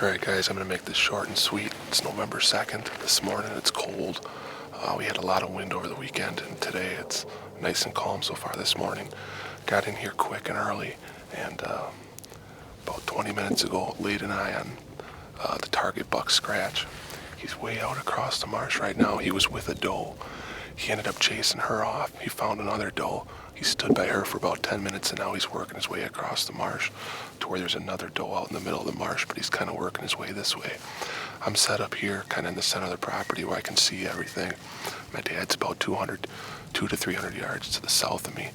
Alright guys, I'm going to make this short and sweet. It's November 2nd. This morning it's cold. We had a lot of wind over the weekend, and today it's nice and calm so far this morning. Got in here quick and early, and about 20 minutes ago laid an eye on the target buck Scratch. He's way out across the marsh right now. He was with a doe. He ended up chasing her off. He found another doe. He stood by her for about 10 minutes, and now he's working his way across the marsh to where there's another doe out in the middle of the marsh, but he's kind of working his way this way. I'm set up here kind of in the center of the property where I can see everything. My dad's about 200 to 300 yards to the south of me.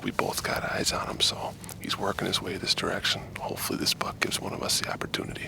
We both got eyes on him, so he's working his way this direction. Hopefully this buck gives one of us the opportunity.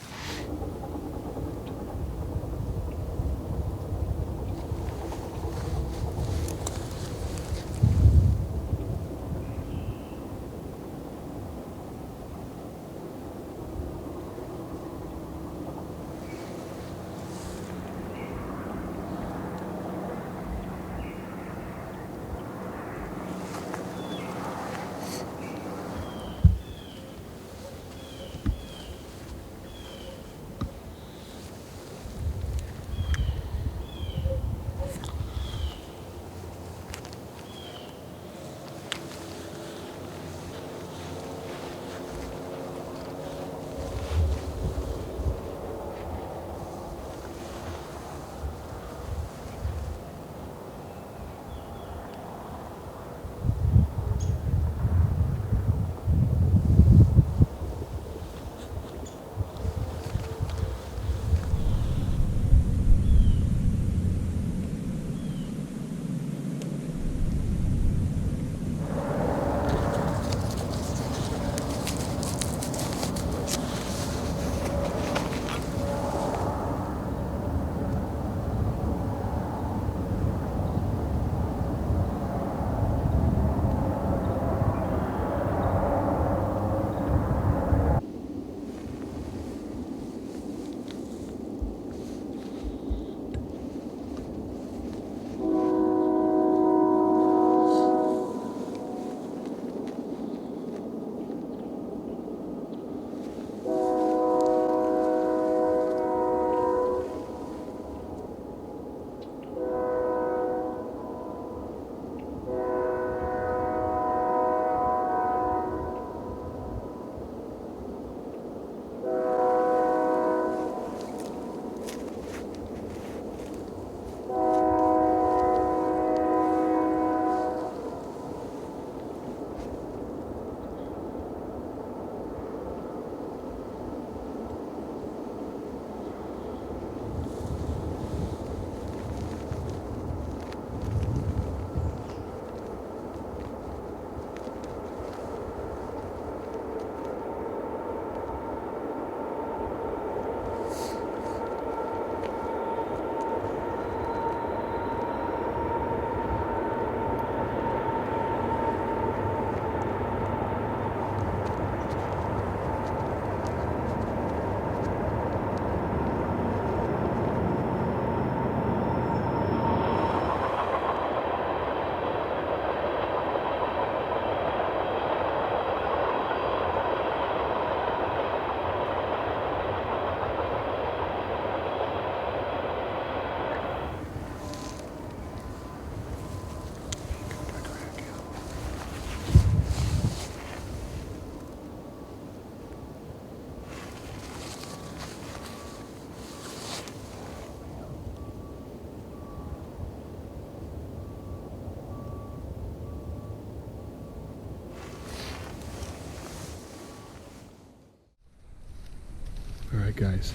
Alright guys,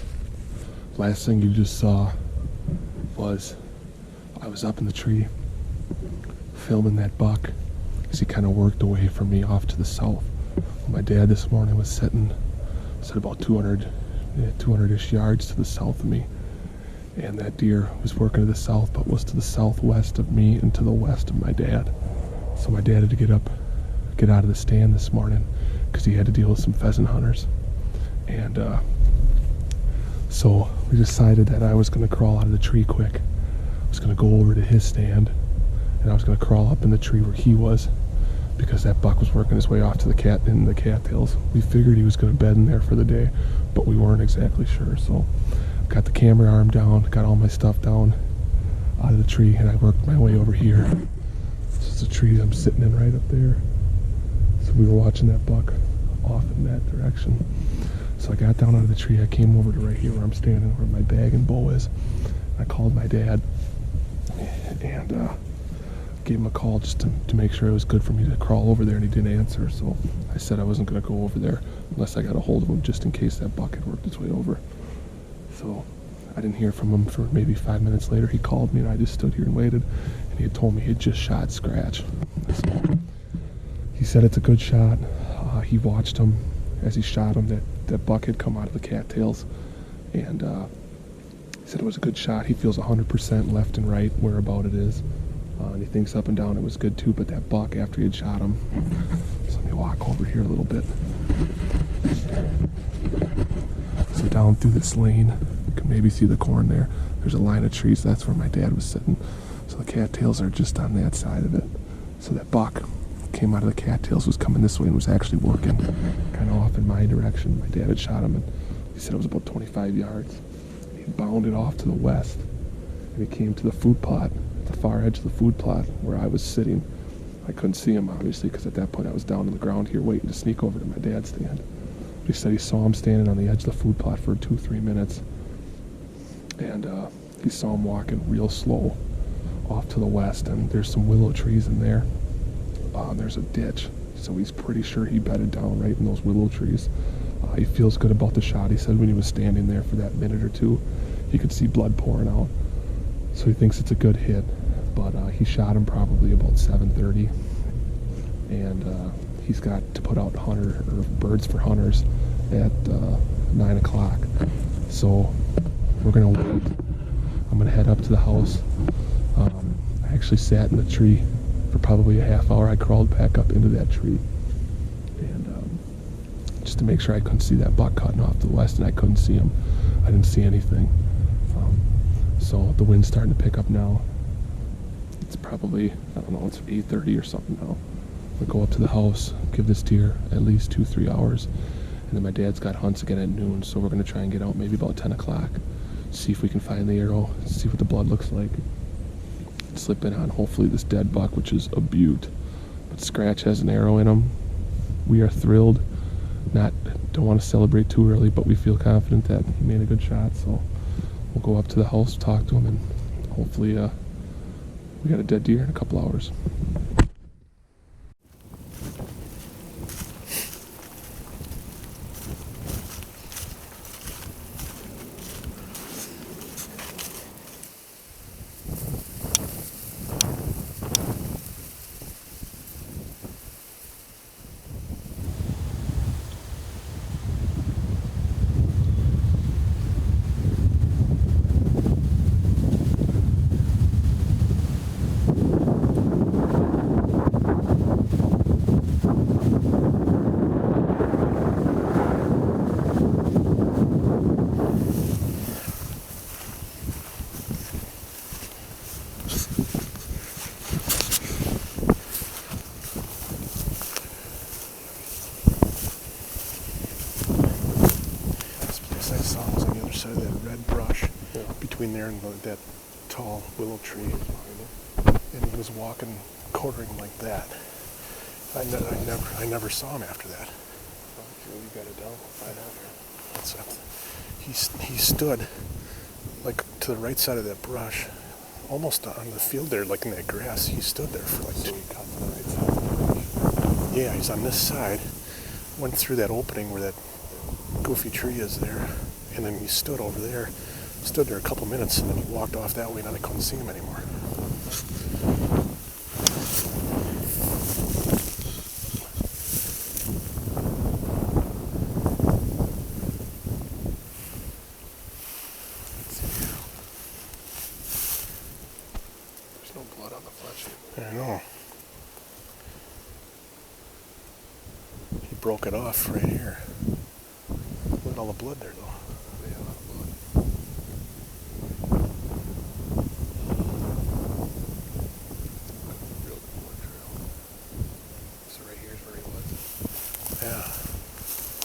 last thing you just saw was I was up in the tree filming that buck as he kind of worked away from me off to the south. My dad this morning was sitting about 200-ish yards to the south of me, and that deer was working to the south but was to the southwest of me and to the west of my dad. So my dad had to get out of the stand this morning because he had to deal with some pheasant hunters. And so we decided that I was going to crawl out of the tree quick. I was going to go over to his stand, and I was going to crawl up in the tree where he was, because that buck was working his way off to the cattails. We figured he was going to bed in there for the day. but we weren't exactly sure. So got the camera arm down, got all my stuff down out of the tree, and I worked my way over here. This is a tree I'm sitting in right up there. So we were watching that buck off in that direction. So I got down out of the tree, I came over to right here where I'm standing, where my bag and bow is. I called my dad and gave him a call just to make sure it was good for me to crawl over there, and he didn't answer. So I said I wasn't going to go over there unless I got a hold of him, just in case that buck had worked its way over. So I didn't hear from him for maybe 5 minutes later. He called me, and I just stood here and waited, and he had told me he had just shot Scratch. So he said it's a good shot. He watched him as he shot him. That buck had come out of the cattails, and he said it was a good shot. He feels 100% left and right where about it is. And he thinks up and down it was good too, but that buck, after he had shot him, so let me walk over here a little bit. So down through this lane, you can maybe see the corn there. There's a line of trees, that's where my dad was sitting. So the cattails are just on that side of it. So that buck came out of the cattails, was coming this way, and was actually working kind of off in my direction. My dad had shot him, and he said it was about 25 yards. He bounded off to the west, and he came to the food plot, the far edge of the food plot where I was sitting. I couldn't see him, obviously, because at that point I was down on the ground here waiting to sneak over to my dad's stand. But he said he saw him standing on the edge of the food plot for 2-3 minutes, and he saw him walking real slow off to the west, and there's some willow trees in there. There's a ditch, so he's pretty sure he bedded down right in those willow trees. He feels good about the shot. He said when he was standing there for that minute or two, he could see blood pouring out. So he thinks it's a good hit, but he shot him probably about 7:30, and he's got to put out birds for hunters at 9 o'clock. So we're gonna wait. I'm gonna head up to the house. I actually sat in the tree for probably a half hour. I crawled back up into that tree, and just to make sure I couldn't see that buck cutting off to the west, and I couldn't see him. I didn't see anything. So the wind's starting to pick up now. It's probably, I don't know, it's 8:30 or something now. We'll go up to the house, give this deer at least 2-3 hours, and then my dad's got hunts again at noon, so we're going to try and get out maybe about 10 o'clock, see if we can find the arrow, see what the blood looks like, slip in on hopefully this dead buck, which is a beaut. But Scratch has an arrow in him. We are thrilled. Don't want to celebrate too early, but we feel confident that he made a good shot, so we'll go up to the house, talk to him, and hopefully we got a dead deer in a couple hours. Between there and that tall willow tree, and he was walking, quartering like that. I never saw him after that. You got it down. He stood like to the right side of that brush, almost on the field there, like in that grass. He stood there for like. So he cut to the right side of the brush. Yeah, he's on this side. Went through that opening where that goofy tree is there, and then he stood over there. Stood there a couple minutes, and then he walked off that way, and I couldn't see him anymore. There's no blood on the fletching. I know. He broke it off right here. Look at all the blood there, though.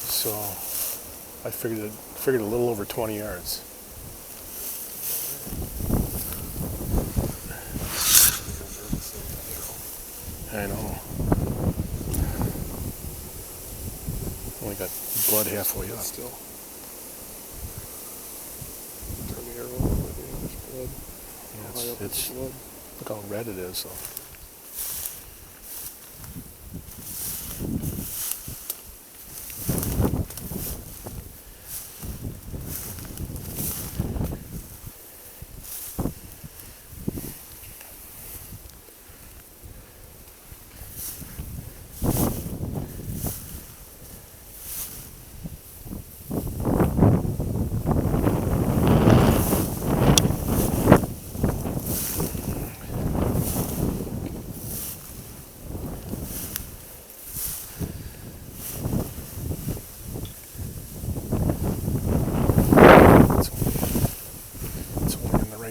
So I figured a little over 20 yards. I know. Only got blood halfway up. Still. Turn the arrow over, there's blood. Yeah, it's blood. look how red it is. So.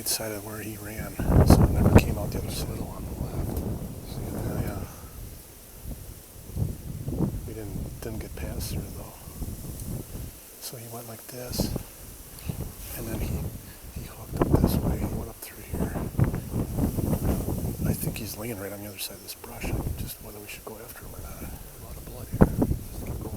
Side of where he ran, so it never came out the other side. On the left. Yeah. We didn't get past there though. So he went like this, and then he hooked up this way. He went up through here. I think he's laying right on the other side of this brush. Just whether we should go after him or not. A lot of blood here. Just keep going.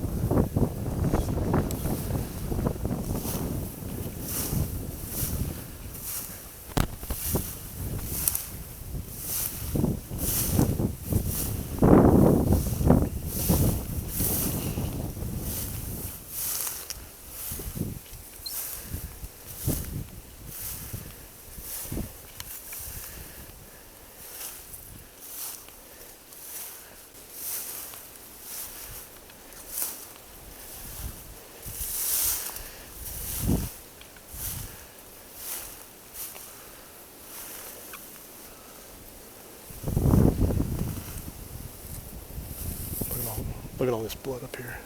Look at all this blood up here.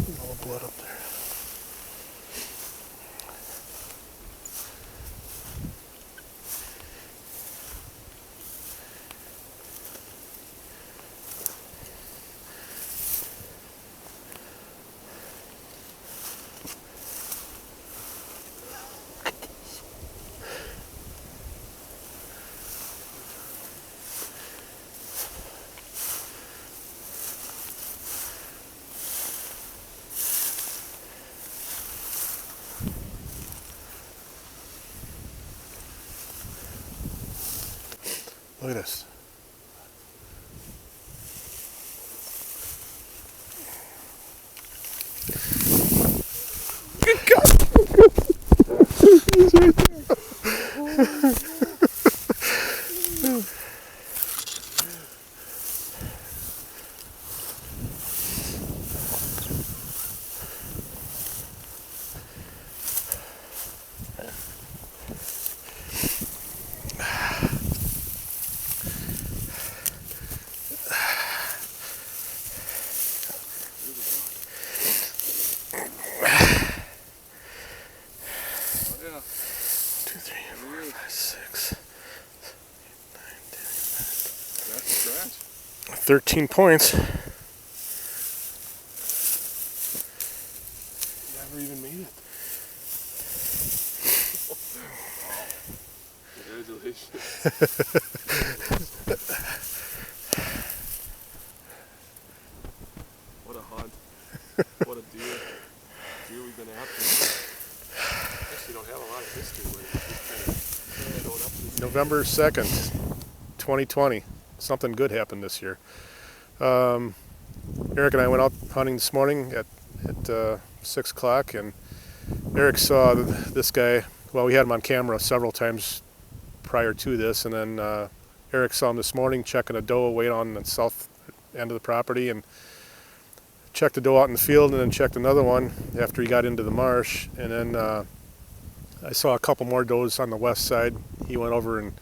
Look at all the blood up there. Look at this. Good God! He's right there. Yeah. 2, 3, 4, 5, 6, 9, 10, 11. That's a scratch. 13 points. Never even made it. Congratulations. What a hunt. What a deer. Deer we've been after. Actually, don't have a lot of history with it. Just kind of showed up this November 2nd, 2020. Something good happened this year. Eric and I went out hunting this morning at 6 o'clock, and Eric saw this guy. Well, we had him on camera several times prior to this, and then Eric saw him this morning checking a doe way on the south end of the property, and checked the doe out in the field, and then checked another one after he got into the marsh, and then I saw a couple more does on the west side. He went over and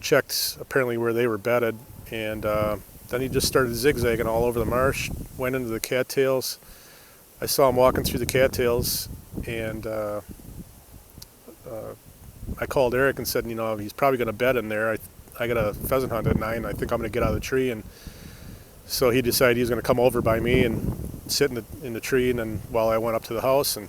checked apparently where they were bedded, and then he just started zigzagging all over the marsh, went into the cattails. I saw him walking through the cattails, and I called Eric and said, you know, he's probably going to bed in there. I got a pheasant hunt at 9. I think I'm going to get out of the tree. And so he decided he was going to come over by me and sit in the tree, and then while I went up to the house. And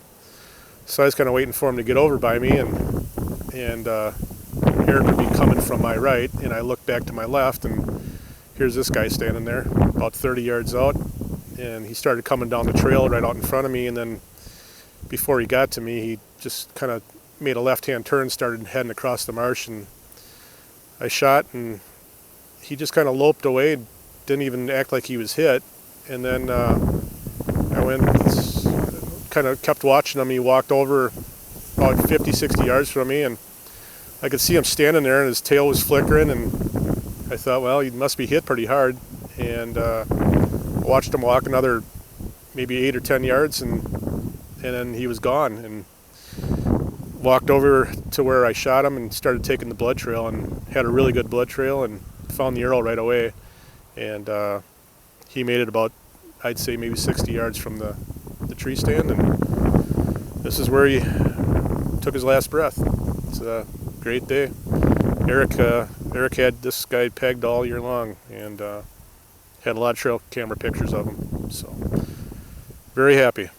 so I was kind of waiting for him to get over by me, and Eric would be coming from my right, and I looked back to my left, and here's this guy standing there about 30 yards out, and he started coming down the trail right out in front of me, and then before he got to me, he just kind of made a left-hand turn, started heading across the marsh, and I shot, and he just kind of loped away, didn't even act like he was hit. And then I went, kind of kept watching him. He walked over about 50, 60 yards from me, and I could see him standing there, and his tail was flickering, and I thought, well, he must be hit pretty hard. And watched him walk another maybe 8 or 10 yards, and then he was gone. And walked over to where I shot him and started taking the blood trail, and had a really good blood trail, and found the arrow right away. And he made it about, I'd say, maybe 60 yards from the tree stand, and this is where he took his last breath. It's a great day. Eric had this guy pegged all year long, and had a lot of trail camera pictures of him, so very happy.